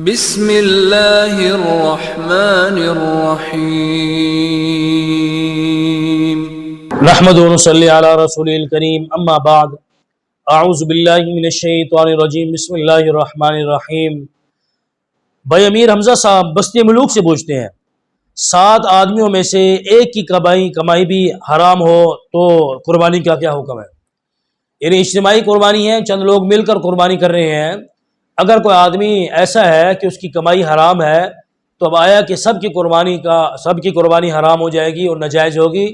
بسم اللہ الرحمن الرحیم نحمد و نصلی علی رسول الکریم اما بعد اعوذ باللہ من الشیطان الرجیم بسم اللہ الرحمن الرحیم۔ بھائی امیر حمزہ صاحب بستی ملوک سے پوچھتے ہیں 7 آدمیوں میں سے ایک کی کمائی بھی حرام ہو تو قربانی کا کیا حکم ہے؟ یعنی اجتماعی قربانی ہے، چند لوگ مل کر قربانی کر رہے ہیں، اگر کوئی آدمی ایسا ہے کہ اس کی کمائی حرام ہے تو اب آیا کہ سب کی قربانی حرام ہو جائے گی اور ناجائز ہوگی،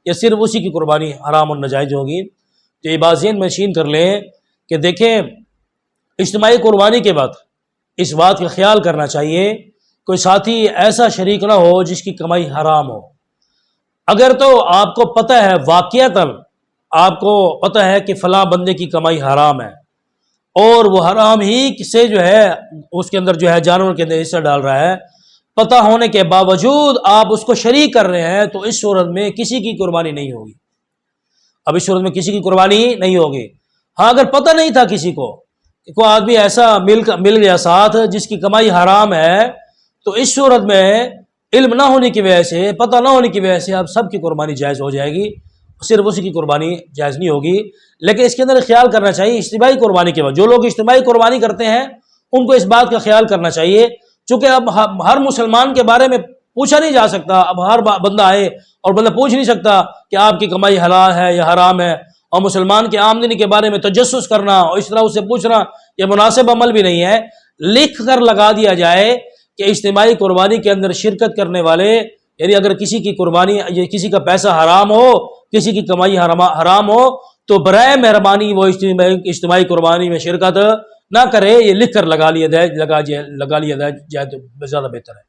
یا صرف اسی کی قربانی حرام اور ناجائز ہوگی؟ تو یہ بات ذہن میں نشین کر لیں کہ دیکھیں اجتماعی قربانی کے بعد اس بات کا خیال کرنا چاہیے کوئی ساتھی ایسا شریک نہ ہو جس کی کمائی حرام ہو۔ اگر تو آپ کو پتہ ہے، واقعتاً آپ کو پتہ ہے کہ فلاں بندے کی کمائی حرام ہے اور وہ حرام ہی سے جو ہے اس کے اندر جو ہے جانور کے اندر حصہ ڈال رہا ہے، پتہ ہونے کے باوجود آپ اس کو شریک کر رہے ہیں، تو اس صورت میں کسی کی قربانی نہیں ہوگی۔ اب اس صورت میں کسی کی قربانی نہیں ہوگی۔ ہاں اگر پتہ نہیں تھا کسی کو، کوئی آدمی ایسا مل گیا ساتھ جس کی کمائی حرام ہے، تو اس صورت میں علم نہ ہونے کی وجہ سے، پتہ نہ ہونے کی وجہ سے اب سب کی قربانی جائز ہو جائے گی، صرف اسی کی قربانی جائز نہیں ہوگی۔ لیکن اس کے اندر خیال کرنا چاہیے اجتماعی قربانی کے بعد جو لوگ اجتماعی قربانی کرتے ہیں ان کو اس بات کا خیال کرنا چاہیے، چونکہ اب ہر مسلمان کے بارے میں پوچھا نہیں جا سکتا، اب ہر بندہ آئے اور بندہ پوچھ نہیں سکتا کہ آپ کی کمائی حلال ہے یا حرام ہے، اور مسلمان کی آمدنی کے بارے میں تجسس کرنا اور اس طرح اسے پوچھنا یہ مناسب عمل بھی نہیں ہے۔ لکھ کر لگا دیا جائے کہ اجتماعی قربانی کے اندر شرکت کرنے والے، یعنی اگر کسی کی قربانی یا کسی کا پیسہ حرام ہو، کسی کی کمائی حرام ہو، تو برائے مہربانی وہ اجتماعی قربانی میں شرکت نہ کرے، یہ لکھ کر لگا لیا جائے تو زیادہ بہتر ہے۔